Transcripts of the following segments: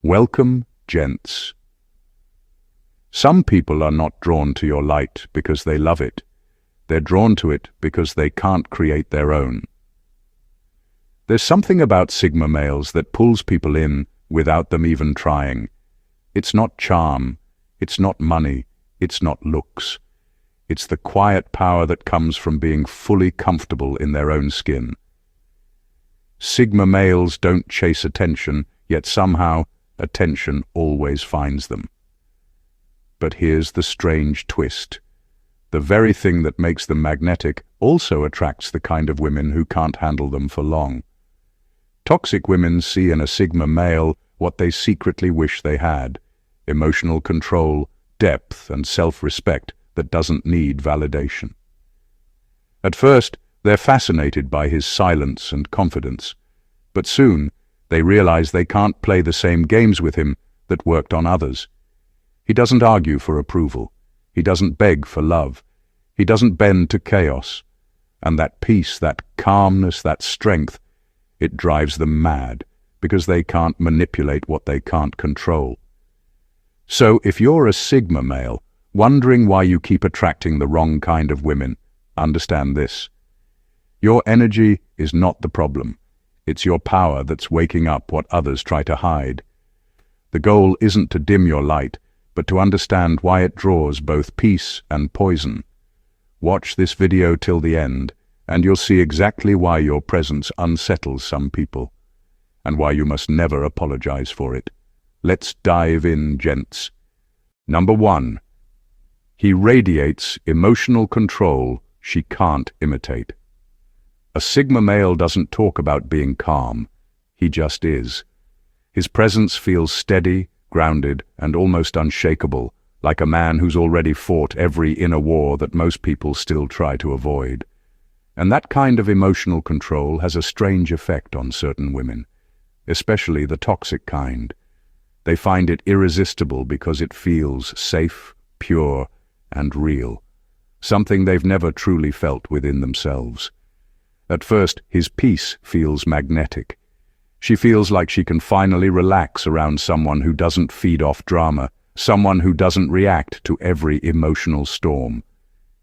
Welcome, gents. Some people are not drawn to your light because they love it. They're drawn to it because they can't create their own. There's something about Sigma males that pulls people in without them even trying. It's not charm, it's not money, it's not looks. It's the quiet power that comes from being fully comfortable in their own skin. Sigma males don't chase attention, yet somehow attention always finds them. But here's the strange twist. The very thing that makes them magnetic also attracts the kind of women who can't handle them for long. Toxic women see in a Sigma male what they secretly wish they had: emotional control, depth, and self-respect that doesn't need validation. At first, they're fascinated by his silence and confidence, but soon they realize they can't play the same games with him that worked on others. He doesn't argue for approval. He doesn't beg for love. He doesn't bend to chaos. And that peace, that calmness, that strength, it drives them mad, because they can't manipulate what they can't control. So if you're a Sigma male, wondering why you keep attracting the wrong kind of women, understand this. Your energy is not the problem. It's your power that's waking up what others try to hide. The goal isn't to dim your light, but to understand why it draws both peace and poison. Watch this video till the end, and you'll see exactly why your presence unsettles some people, and why you must never apologize for it. Let's dive in, gents. Number 1. He radiates emotional control she can't imitate. A Sigma male doesn't talk about being calm. He just is. His presence feels steady, grounded, and almost unshakable, like a man who's already fought every inner war that most people still try to avoid. And that kind of emotional control has a strange effect on certain women, especially the toxic kind. They find it irresistible because it feels safe, pure, and real, something they've never truly felt within themselves. At first, his peace feels magnetic. She feels like she can finally relax around someone who doesn't feed off drama, someone who doesn't react to every emotional storm.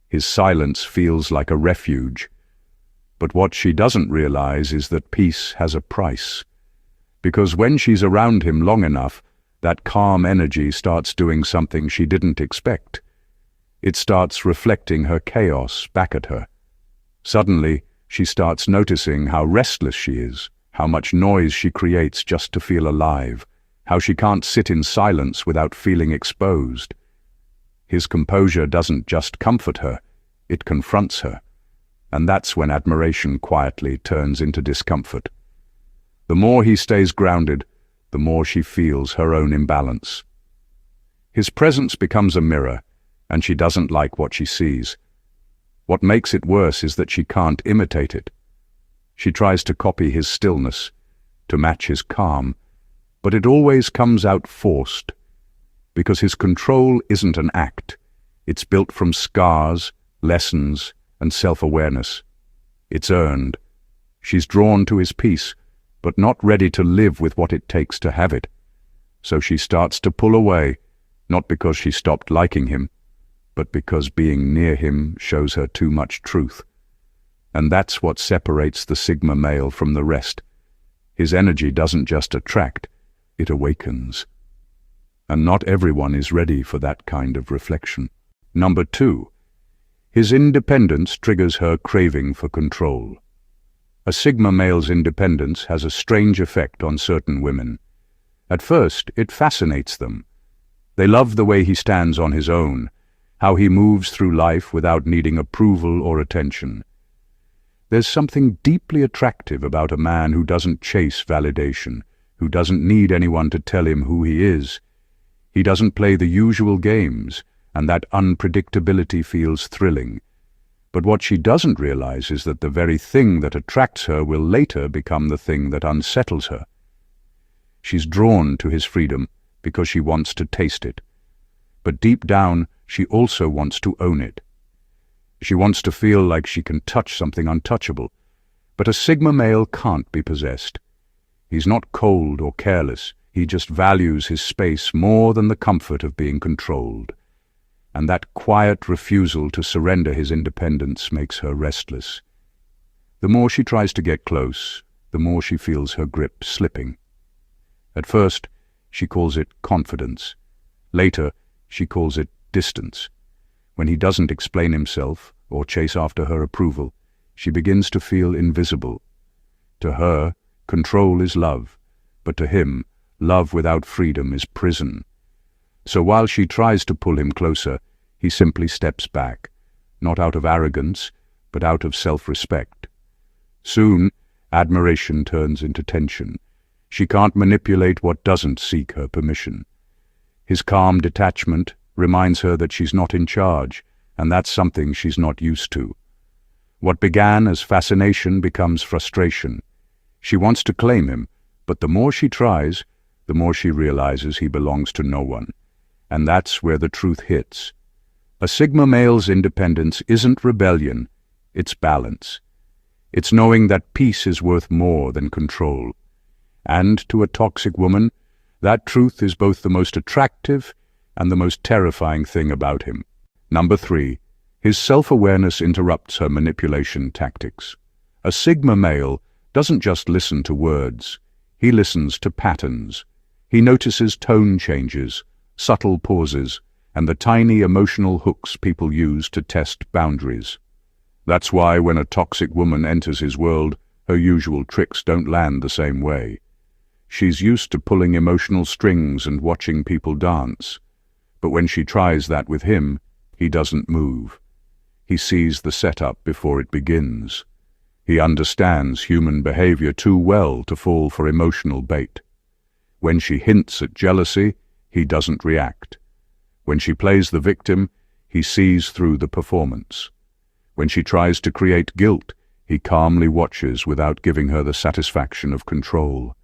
His silence feels like a refuge. But what she doesn't realize is that peace has a price. Because when she's around him long enough, that calm energy starts doing something she didn't expect. It starts reflecting her chaos back at her. Suddenly, she starts noticing how restless she is, how much noise she creates just to feel alive, how she can't sit in silence without feeling exposed. His composure doesn't just comfort her, it confronts her. And that's when admiration quietly turns into discomfort. The more he stays grounded, the more she feels her own imbalance. His presence becomes a mirror, and she doesn't like what she sees. What makes it worse is that she can't imitate it. She tries to copy his stillness, to match his calm, but it always comes out forced, because his control isn't an act. It's built from scars, lessons, and self-awareness. It's earned. She's drawn to his peace, but not ready to live with what it takes to have it. So she starts to pull away, not because she stopped liking him, but because being near him shows her too much truth. And that's what separates the Sigma male from the rest. His energy doesn't just attract, it awakens. And not everyone is ready for that kind of reflection. Number 2. His independence triggers her craving for control. A Sigma male's independence has a strange effect on certain women. At first, it fascinates them. They love the way he stands on his own, how he moves through life without needing approval or attention. There's something deeply attractive about a man who doesn't chase validation, who doesn't need anyone to tell him who he is. He doesn't play the usual games, and that unpredictability feels thrilling. But what she doesn't realize is that the very thing that attracts her will later become the thing that unsettles her. She's drawn to his freedom because she wants to taste it. But deep down, she also wants to own it. She wants to feel like she can touch something untouchable. But a Sigma male can't be possessed. He's not cold or careless. He just values his space more than the comfort of being controlled. And that quiet refusal to surrender his independence makes her restless. The more she tries to get close, the more she feels her grip slipping. At first, she calls it confidence. Later, she calls it distance. When he doesn't explain himself or chase after her approval, she begins to feel invisible. To her, control is love, but to him, love without freedom is prison. So while she tries to pull him closer, he simply steps back, not out of arrogance, but out of self-respect. Soon, admiration turns into tension. She can't manipulate what doesn't seek her permission. His calm detachment reminds her that she's not in charge, and that's something she's not used to. What began as fascination becomes frustration. She wants to claim him, but the more she tries, the more she realizes he belongs to no one. And that's where the truth hits. A Sigma male's independence isn't rebellion, it's balance. It's knowing that peace is worth more than control. And to a toxic woman, that truth is both the most attractive and the most terrifying thing about him. Number 3. His self-awareness interrupts her manipulation tactics. A Sigma male doesn't just listen to words, he listens to patterns. He notices tone changes, subtle pauses, and the tiny emotional hooks people use to test boundaries. That's why when a toxic woman enters his world, her usual tricks don't land the same way. She's used to pulling emotional strings and watching people dance. But when she tries that with him, he doesn't move. He sees the setup before it begins. He understands human behavior too well to fall for emotional bait. When she hints at jealousy, he doesn't react. When she plays the victim, he sees through the performance. When she tries to create guilt, he calmly watches without giving her the satisfaction of control.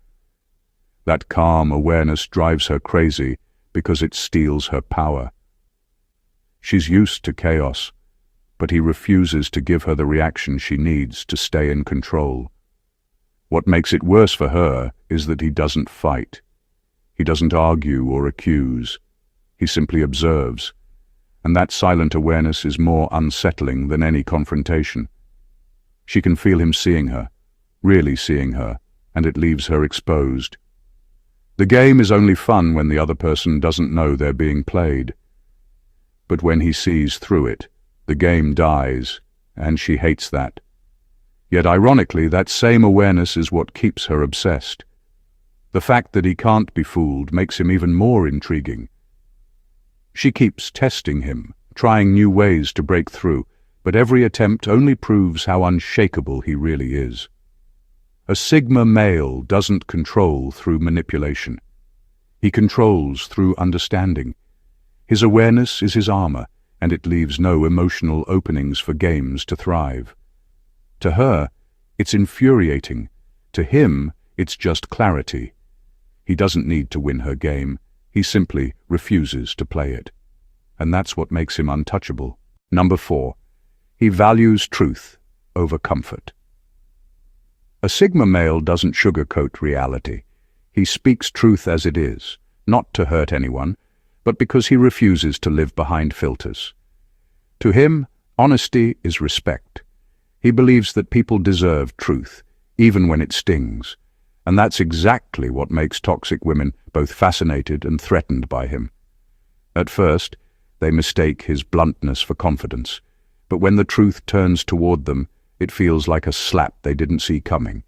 That calm awareness drives her crazy because it steals her power. She's used to chaos, but he refuses to give her the reaction she needs to stay in control. What makes it worse for her is that he doesn't fight. He doesn't argue or accuse. He simply observes. And that silent awareness is more unsettling than any confrontation. She can feel him seeing her, really seeing her, and it leaves her exposed. The game is only fun when the other person doesn't know they're being played. But when he sees through it, the game dies, and she hates that. Yet ironically, that same awareness is what keeps her obsessed. The fact that he can't be fooled makes him even more intriguing. She keeps testing him, trying new ways to break through, but every attempt only proves how unshakable he really is. A Sigma male doesn't control through manipulation. He controls through understanding. His awareness is his armor, and it leaves no emotional openings for games to thrive. To her, it's infuriating. To him, it's just clarity. He doesn't need to win her game. He simply refuses to play it. And that's what makes him untouchable. Number 4. He values truth over comfort. A Sigma male doesn't sugarcoat reality. He speaks truth as it is, not to hurt anyone, but because he refuses to live behind filters. To him, honesty is respect. He believes that people deserve truth, even when it stings. And that's exactly what makes toxic women both fascinated and threatened by him. At first, they mistake his bluntness for confidence, but when the truth turns toward them, it feels like a slap they didn't see coming.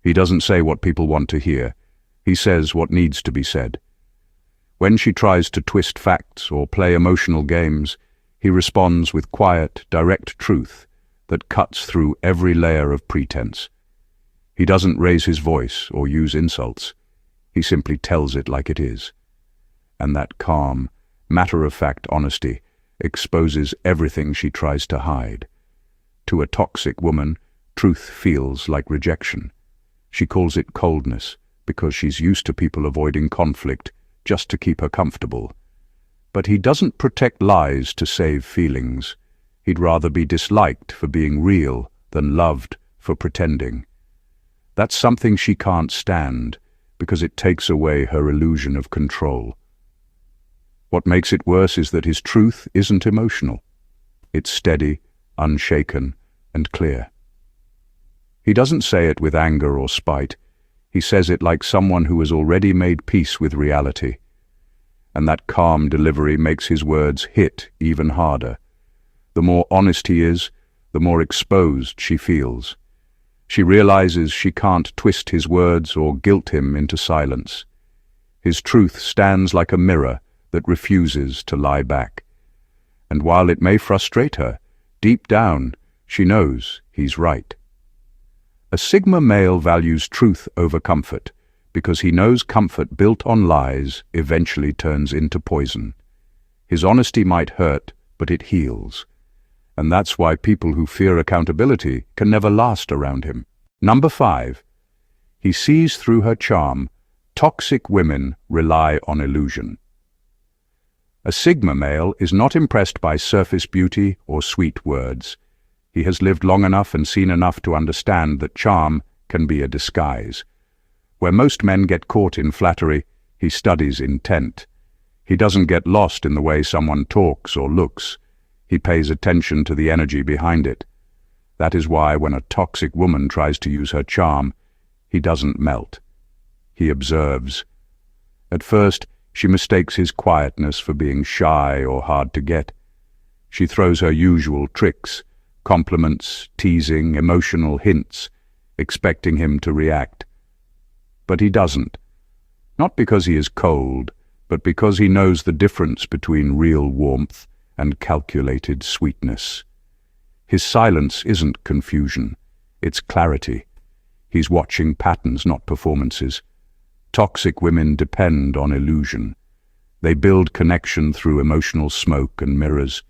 He doesn't say what people want to hear. He says what needs to be said. When she tries to twist facts or play emotional games, he responds with quiet, direct truth that cuts through every layer of pretense. He doesn't raise his voice or use insults. He simply tells it like it is. And that calm, matter-of-fact honesty exposes everything she tries to hide. To a toxic woman, truth feels like rejection. She calls it coldness because she's used to people avoiding conflict just to keep her comfortable. But he doesn't protect lies to save feelings. He'd rather be disliked for being real than loved for pretending. That's something she can't stand, because it takes away her illusion of control. What makes it worse is that his truth isn't emotional. It's steady, unshaken, and clear. He doesn't say it with anger or spite. He says it like someone who has already made peace with reality. And that calm delivery makes his words hit even harder. The more honest he is, the more exposed she feels. She realizes she can't twist his words or guilt him into silence. His truth stands like a mirror that refuses to lie back. And while it may frustrate her, deep down she knows he's right. A Sigma male values truth over comfort because he knows comfort built on lies eventually turns into poison. His honesty might hurt, but it heals. And that's why people who fear accountability can never last around him. Number 5. He sees through her charm. Toxic women rely on illusion. A Sigma male is not impressed by surface beauty or sweet words. He has lived long enough and seen enough to understand that charm can be a disguise. Where most men get caught in flattery, he studies intent. He doesn't get lost in the way someone talks or looks. He pays attention to the energy behind it. That is why when a toxic woman tries to use her charm, he doesn't melt. He observes. At first, she mistakes his quietness for being shy or hard to get. She throws her usual tricks, compliments, teasing, emotional hints, expecting him to react. But he doesn't. Not because he is cold, but because he knows the difference between real warmth and calculated sweetness. His silence isn't confusion, it's clarity. He's watching patterns, not performances. Toxic women depend on illusion. They build connection through emotional smoke and mirrors.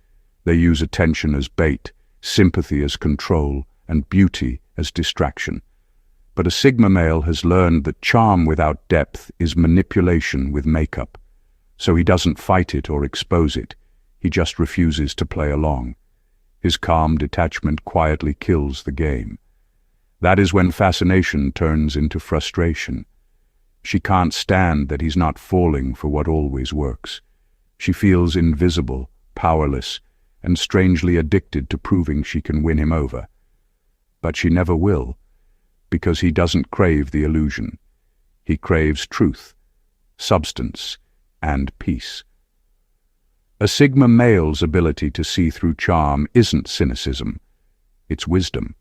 They use attention as bait, sympathy as control, and beauty as distraction. But a Sigma male has learned that charm without depth is manipulation with makeup. So he doesn't fight it or expose it. He just refuses to play along. His calm detachment quietly kills the game. That is when fascination turns into frustration. She can't stand that he's not falling for what always works. She feels invisible, powerless, and strangely addicted to proving she can win him over. But she never will, because he doesn't crave the illusion. He craves truth, substance, and peace. A Sigma male's ability to see through charm isn't cynicism, it's wisdom.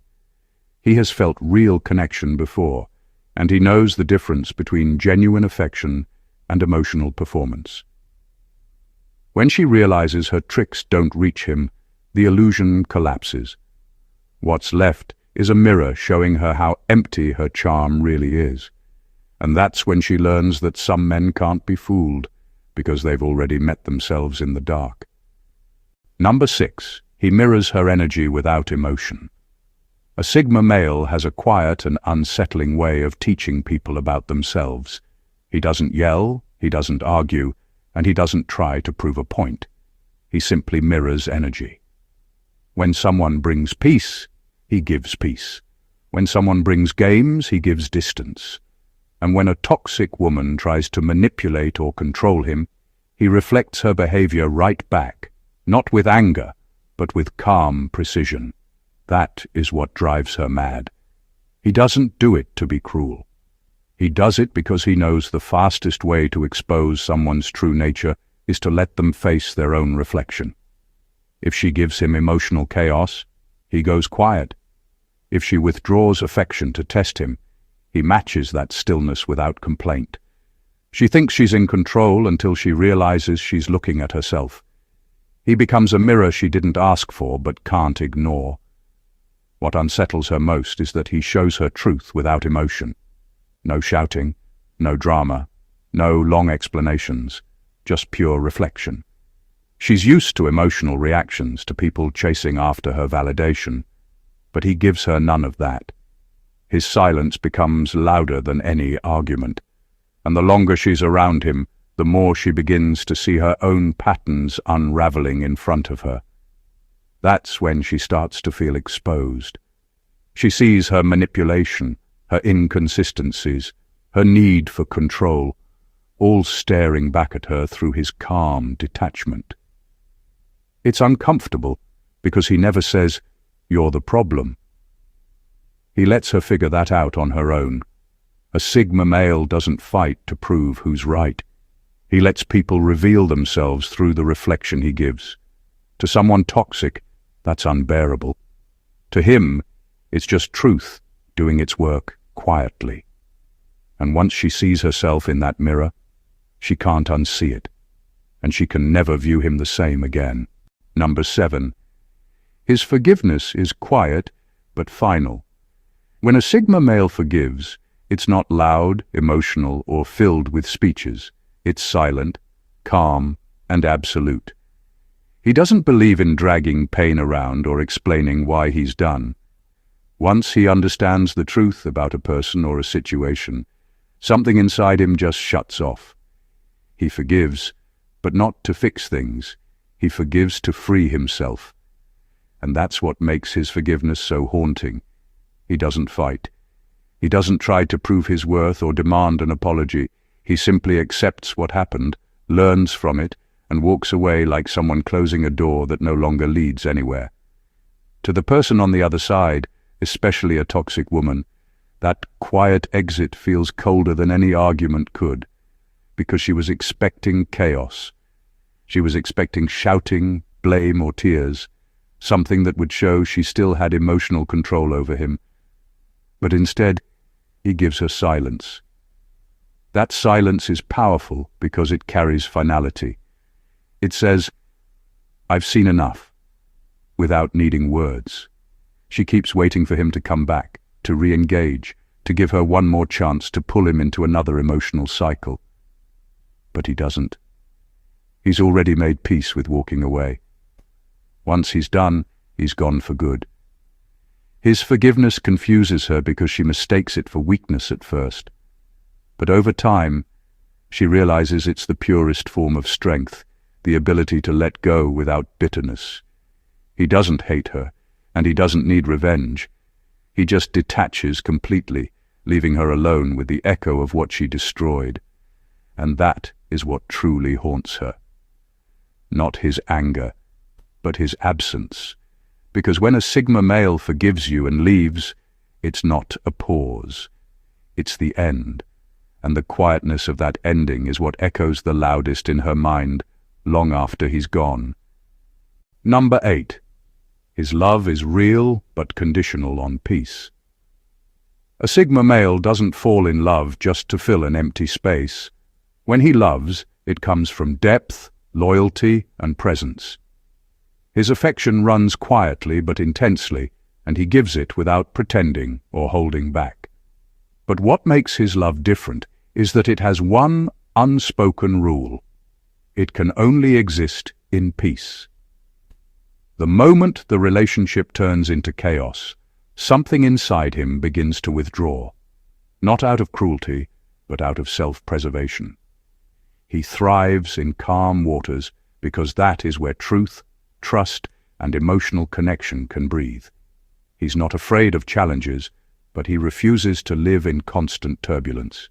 He has felt real connection before, and he knows the difference between genuine affection and emotional performance. When she realizes her tricks don't reach him, the illusion collapses. What's left is a mirror showing her how empty her charm really is. And that's when she learns that some men can't be fooled, because they've already met themselves in the dark. Number 6. He mirrors her energy without emotion. A Sigma male has a quiet and unsettling way of teaching people about themselves. He doesn't yell, he doesn't argue, and he doesn't try to prove a point. He simply mirrors energy. When someone brings peace, he gives peace. When someone brings games, he gives distance. And when a toxic woman tries to manipulate or control him, he reflects her behavior right back, not with anger, but with calm precision. That is what drives her mad. He doesn't do it to be cruel. He does it because he knows the fastest way to expose someone's true nature is to let them face their own reflection. If she gives him emotional chaos, he goes quiet. If she withdraws affection to test him, he matches that stillness without complaint. She thinks she's in control until she realizes she's looking at herself. He becomes a mirror she didn't ask for but can't ignore. What unsettles her most is that he shows her truth without emotion. No shouting, no drama, no long explanations, just pure reflection. She's used to emotional reactions, to people chasing after her validation, but he gives her none of that. His silence becomes louder than any argument, and the longer she's around him, the more she begins to see her own patterns unraveling in front of her. That's when she starts to feel exposed. She sees her manipulation, her inconsistencies, her need for control, all staring back at her through his calm detachment. It's uncomfortable because he never says, "You're the problem." He lets her figure that out on her own. A Sigma male doesn't fight to prove who's right. He lets people reveal themselves through the reflection he gives. To someone toxic, that's unbearable. To him, it's just truth doing its work quietly. And once she sees herself in that mirror, she can't unsee it, and she can never view him the same again. Number 7. His forgiveness is quiet but final. When a Sigma male forgives, it's not loud, emotional, or filled with speeches. It's silent, calm, and absolute. He doesn't believe in dragging pain around or explaining why he's done. Once he understands the truth about a person or a situation, something inside him just shuts off. He forgives, but not to fix things. He forgives to free himself. And that's what makes his forgiveness so haunting. He doesn't fight. He doesn't try to prove his worth or demand an apology. He simply accepts what happened, learns from it, and walks away like someone closing a door that no longer leads anywhere. To the person on the other side, especially a toxic woman, that quiet exit feels colder than any argument could, because she was expecting chaos. She was expecting shouting, blame, or tears, something that would show she still had emotional control over him. But instead, he gives her silence. That silence is powerful because it carries finality. It says, "I've seen enough," without needing words. She keeps waiting for him to come back, to re-engage, to give her one more chance to pull him into another emotional cycle. But he doesn't. He's already made peace with walking away. Once he's done, he's gone for good. His forgiveness confuses her because she mistakes it for weakness at first. But over time, she realizes it's the purest form of strength, the ability to let go without bitterness. He doesn't hate her, and he doesn't need revenge. He just detaches completely, leaving her alone with the echo of what she destroyed. And that is what truly haunts her. Not his anger, but his absence. Because when a Sigma male forgives you and leaves, it's not a pause. It's the end. And the quietness of that ending is what echoes the loudest in her mind long after he's gone. Number 8. His love is real but conditional on peace. A Sigma male doesn't fall in love just to fill an empty space. When he loves, it comes from depth, loyalty, and presence. His affection runs quietly but intensely, and he gives it without pretending or holding back. But what makes his love different is that it has one unspoken rule. It can only exist in peace. The moment the relationship turns into chaos, something inside him begins to withdraw, not out of cruelty, but out of self-preservation. He thrives in calm waters because that is where truth, trust, and emotional connection can breathe. He's not afraid of challenges, but he refuses to live in constant turbulence.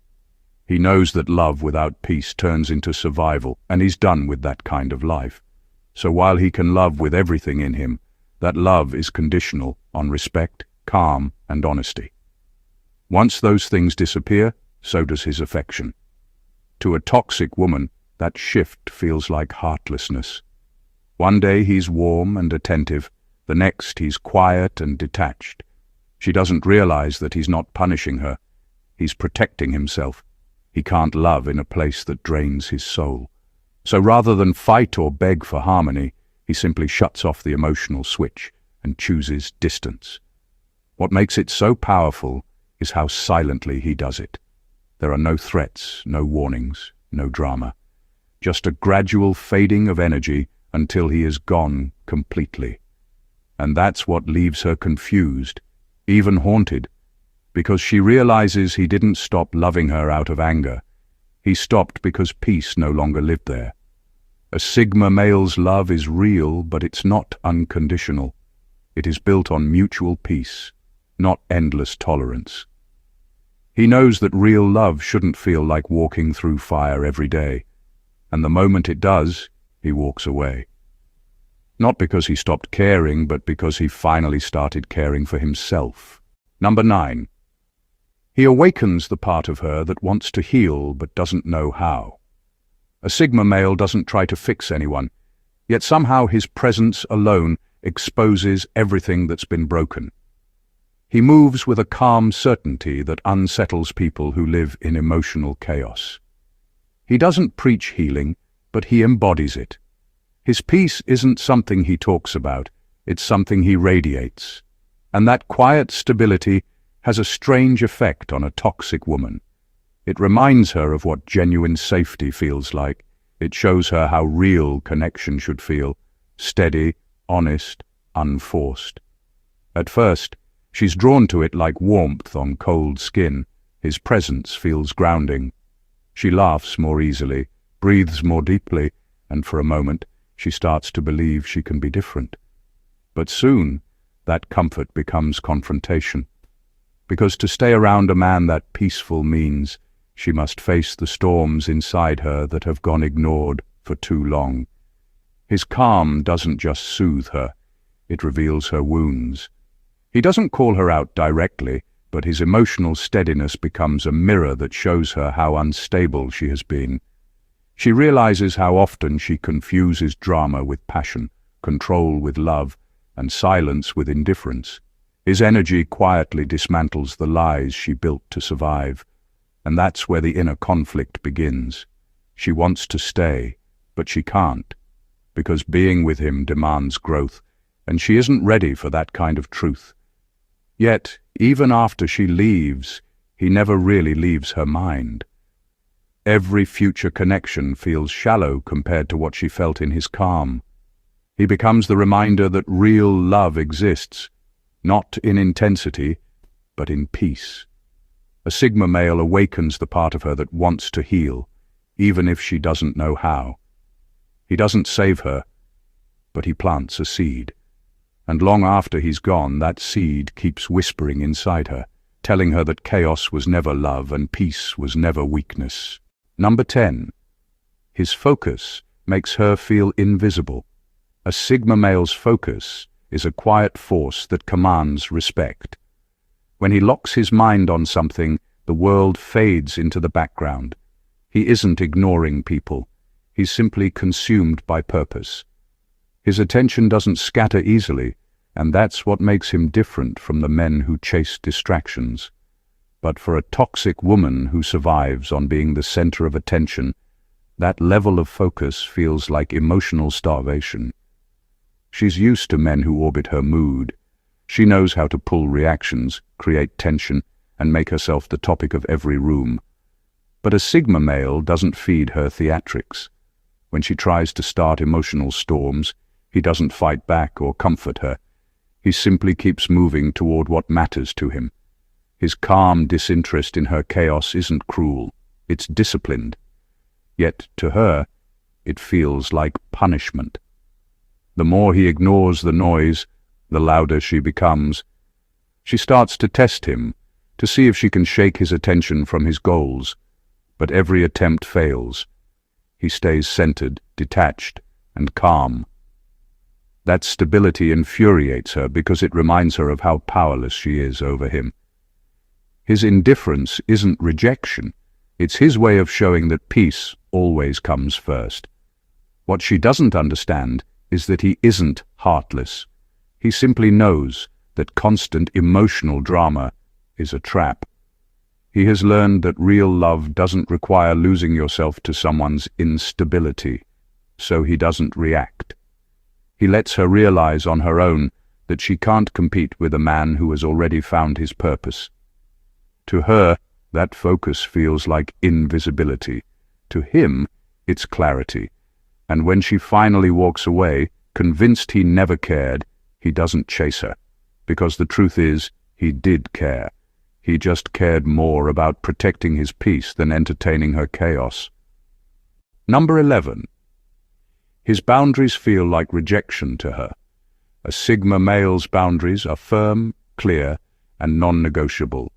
He knows that love without peace turns into survival, and he's done with that kind of life. So while he can love with everything in him, that love is conditional on respect, calm, and honesty. Once those things disappear, so does his affection. To a toxic woman, that shift feels like heartlessness. One day he's warm and attentive, the next he's quiet and detached. She doesn't realize that he's not punishing her. He's protecting himself. He can't love in a place that drains his soul. So rather than fight or beg for harmony, he simply shuts off the emotional switch and chooses distance. What makes it so powerful is how silently he does it. There are no threats, no warnings, no drama. Just a gradual fading of energy until he is gone completely. And that's what leaves her confused, even haunted, because she realizes he didn't stop loving her out of anger. He stopped because peace no longer lived there. A Sigma male's love is real, but it's not unconditional. It is built on mutual peace, not endless tolerance. He knows that real love shouldn't feel like walking through fire every day, and the moment it does, he walks away. Not because he stopped caring, but because he finally started caring for himself. Number 9. He awakens the part of her that wants to heal but doesn't know how. A Sigma male doesn't try to fix anyone, yet somehow his presence alone exposes everything that's been broken. He moves with a calm certainty that unsettles people who live in emotional chaos. He doesn't preach healing, but he embodies it. His peace isn't something he talks about, it's something he radiates. And that quiet stability has a strange effect on a toxic woman. It reminds her of what genuine safety feels like. It shows her how real connection should feel, steady, honest, unforced. At first, she's drawn to it like warmth on cold skin. His presence feels grounding. She laughs more easily, breathes more deeply, and for a moment, she starts to believe she can be different. But soon, that comfort becomes confrontation. Because to stay around a man that peaceful means she must face the storms inside her that have gone ignored for too long. His calm doesn't just soothe her, it reveals her wounds. He doesn't call her out directly, but his emotional steadiness becomes a mirror that shows her how unstable she has been. She realizes how often she confuses drama with passion, control with love, and silence with indifference. His energy quietly dismantles the lies she built to survive, and that's where the inner conflict begins. She wants to stay, but she can't, because being with him demands growth, and she isn't ready for that kind of truth. Yet, even after she leaves, he never really leaves her mind. Every future connection feels shallow compared to what she felt in his calm. He becomes the reminder that real love exists, not in intensity, but in peace. A Sigma male awakens the part of her that wants to heal, even if she doesn't know how. He doesn't save her, but he plants a seed. And long after he's gone, that seed keeps whispering inside her, telling her that chaos was never love and peace was never weakness. Number 10. His focus makes her feel invisible. A Sigma male's focus is a quiet force that commands respect. When he locks his mind on something, the world fades into the background. He isn't ignoring people. He's simply consumed by purpose. His attention doesn't scatter easily, and that's what makes him different from the men who chase distractions. But for a toxic woman who survives on being the center of attention, that level of focus feels like emotional starvation. She's used to men who orbit her mood. She knows how to pull reactions, create tension, and make herself the topic of every room. But a Sigma male doesn't feed her theatrics. When she tries to start emotional storms, he doesn't fight back or comfort her. He simply keeps moving toward what matters to him. His calm disinterest in her chaos isn't cruel, it's disciplined. Yet, to her, it feels like punishment. The more he ignores the noise, the louder she becomes. She starts to test him, to see if she can shake his attention from his goals. But every attempt fails. He stays centered, detached, and calm. That stability infuriates her because it reminds her of how powerless she is over him. His indifference isn't rejection. It's his way of showing that peace always comes first. What she doesn't understand is that he isn't heartless. He simply knows that constant emotional drama is a trap. He has learned that real love doesn't require losing yourself to someone's instability, so he doesn't react. He lets her realize on her own that she can't compete with a man who has already found his purpose. To her, that focus feels like invisibility. To him, it's clarity. And when she finally walks away, convinced he never cared, he doesn't chase her. Because the truth is, he did care. He just cared more about protecting his peace than entertaining her chaos. Number 11. His boundaries feel like rejection to her. A Sigma male's boundaries are firm, clear, and non-negotiable.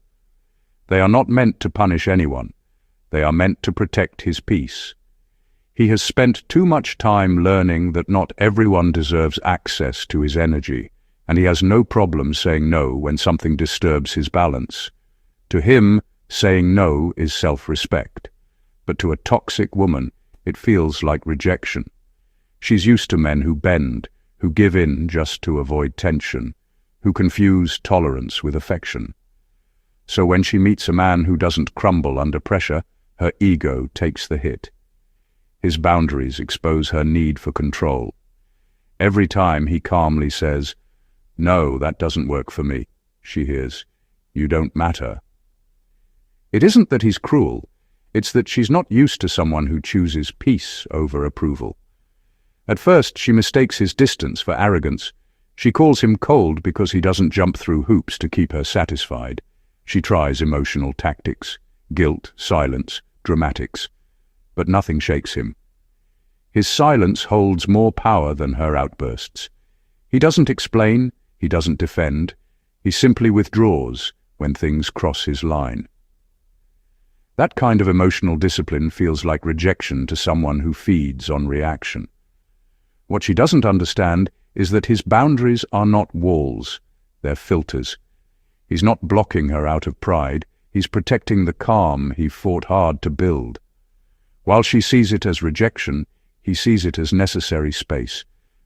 They are not meant to punish anyone. They are meant to protect his peace. He has spent too much time learning that not everyone deserves access to his energy, and he has no problem saying no when something disturbs his balance. To him, saying no is self-respect. But to a toxic woman, it feels like rejection. She's used to men who bend, who give in just to avoid tension, who confuse tolerance with affection. So when she meets a man who doesn't crumble under pressure, her ego takes the hit. His boundaries expose her need for control. Every time he calmly says, "No, that doesn't work for me," she hears, "You don't matter." It isn't that he's cruel, it's that she's not used to someone who chooses peace over approval. At first, she mistakes his distance for arrogance. She calls him cold because he doesn't jump through hoops to keep her satisfied. She tries emotional tactics, guilt, silence, dramatics, but nothing shakes him. His silence holds more power than her outbursts. He doesn't explain, he doesn't defend, he simply withdraws when things cross his line. That kind of emotional discipline feels like rejection to someone who feeds on reaction. What she doesn't understand is that his boundaries are not walls, they're filters. He's not blocking her out of pride, he's protecting the calm he fought hard to build. While she sees it as rejection, he sees it as necessary space,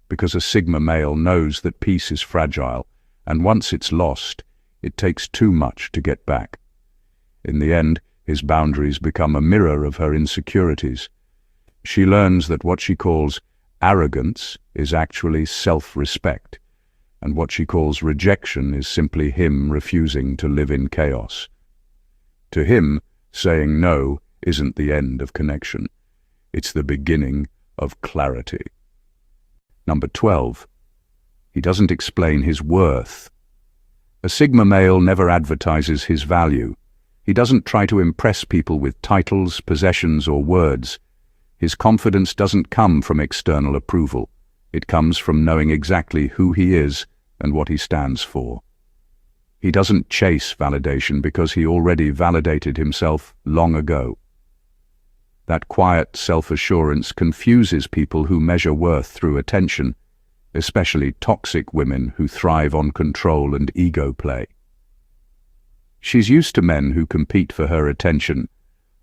because a Sigma male knows that peace is fragile, and once it's lost, it takes too much to get back. In the end, his boundaries become a mirror of her insecurities. She learns that what she calls arrogance is actually self-respect, and what she calls rejection is simply him refusing to live in chaos. To him, saying no isn't the end of connection. It's the beginning of clarity. Number 12. He doesn't explain his worth. A Sigma male never advertises his value. He doesn't try to impress people with titles, possessions, or words. His confidence doesn't come from external approval. It comes from knowing exactly who he is and what he stands for. He doesn't chase validation because he already validated himself long ago. That quiet self-assurance confuses people who measure worth through attention, especially toxic women who thrive on control and ego play. She's used to men who compete for her attention,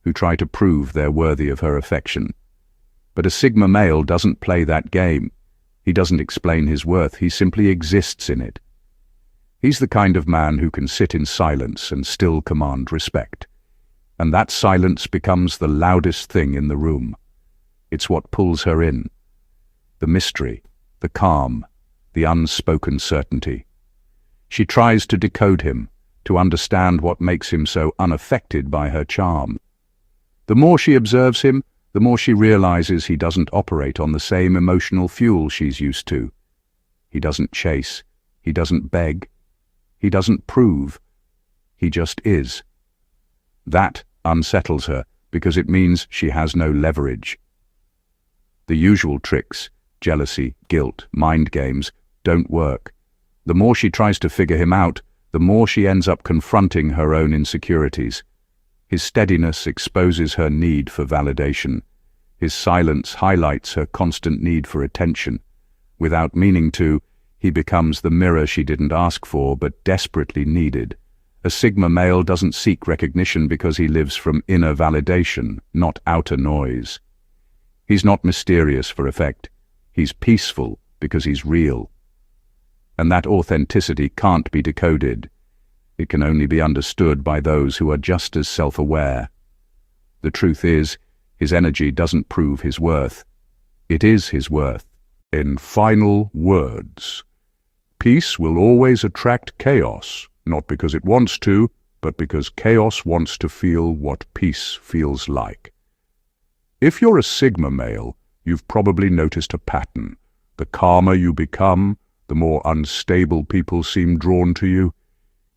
who try to prove they're worthy of her affection. But a Sigma male doesn't play that game. He doesn't explain his worth, he simply exists in it. He's the kind of man who can sit in silence and still command respect. And that silence becomes the loudest thing in the room. It's what pulls her in. The mystery, the calm, the unspoken certainty. She tries to decode him, to understand what makes him so unaffected by her charm. The more she observes him, the more she realizes he doesn't operate on the same emotional fuel she's used to. He doesn't chase, he doesn't beg, he doesn't prove, he just is. That unsettles her because it means she has no leverage. The usual tricks, jealousy, guilt, mind games, don't work. The more she tries to figure him out, the more she ends up confronting her own insecurities. His steadiness exposes her need for validation. His silence highlights her constant need for attention. Without meaning to, he becomes the mirror she didn't ask for but desperately needed. A Sigma male doesn't seek recognition because he lives from inner validation, not outer noise. He's not mysterious for effect. He's peaceful because he's real. And that authenticity can't be decoded. It can only be understood by those who are just as self-aware. The truth is, his energy doesn't prove his worth. It is his worth. In final words, peace will always attract chaos, not because it wants to, but because chaos wants to feel what peace feels like. If you're a Sigma male, you've probably noticed a pattern. The calmer you become, the more unstable people seem drawn to you.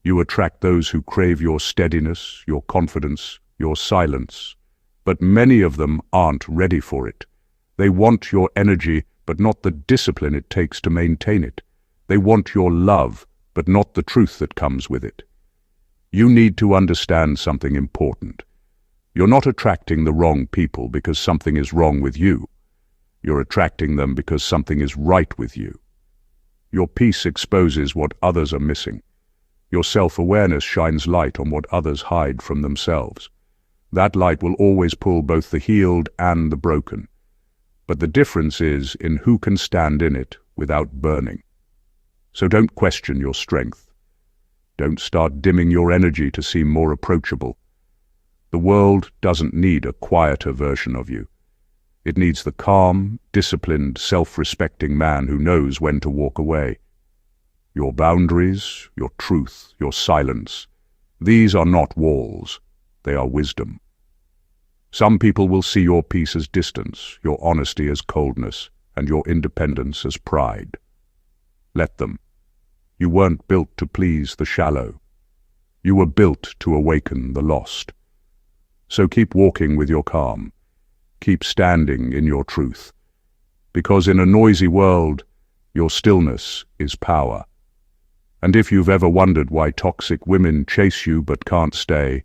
You attract those who crave your steadiness, your confidence, your silence. But many of them aren't ready for it. They want your energy, but not the discipline it takes to maintain it. They want your love, but not the truth that comes with it. You need to understand something important. You're not attracting the wrong people because something is wrong with you. You're attracting them because something is right with you. Your peace exposes what others are missing. Your self-awareness shines light on what others hide from themselves. That light will always pull both the healed and the broken. But the difference is in who can stand in it without burning. So don't question your strength. Don't start dimming your energy to seem more approachable. The world doesn't need a quieter version of you. It needs the calm, disciplined, self-respecting man who knows when to walk away. Your boundaries, your truth, your silence, these are not walls, they are wisdom. Some people will see your peace as distance, your honesty as coldness, and your independence as pride. Let them. You weren't built to please the shallow. You were built to awaken the lost. So keep walking with your calm. Keep standing in your truth. Because in a noisy world, your stillness is power. And if you've ever wondered why toxic women chase you but can't stay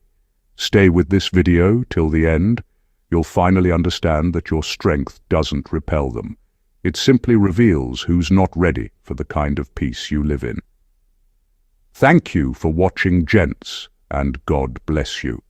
with this video till the end. You'll finally understand that your strength doesn't repel them. It simply reveals who's not ready for the kind of peace you live in. Thank you for watching, Gents, and God bless you.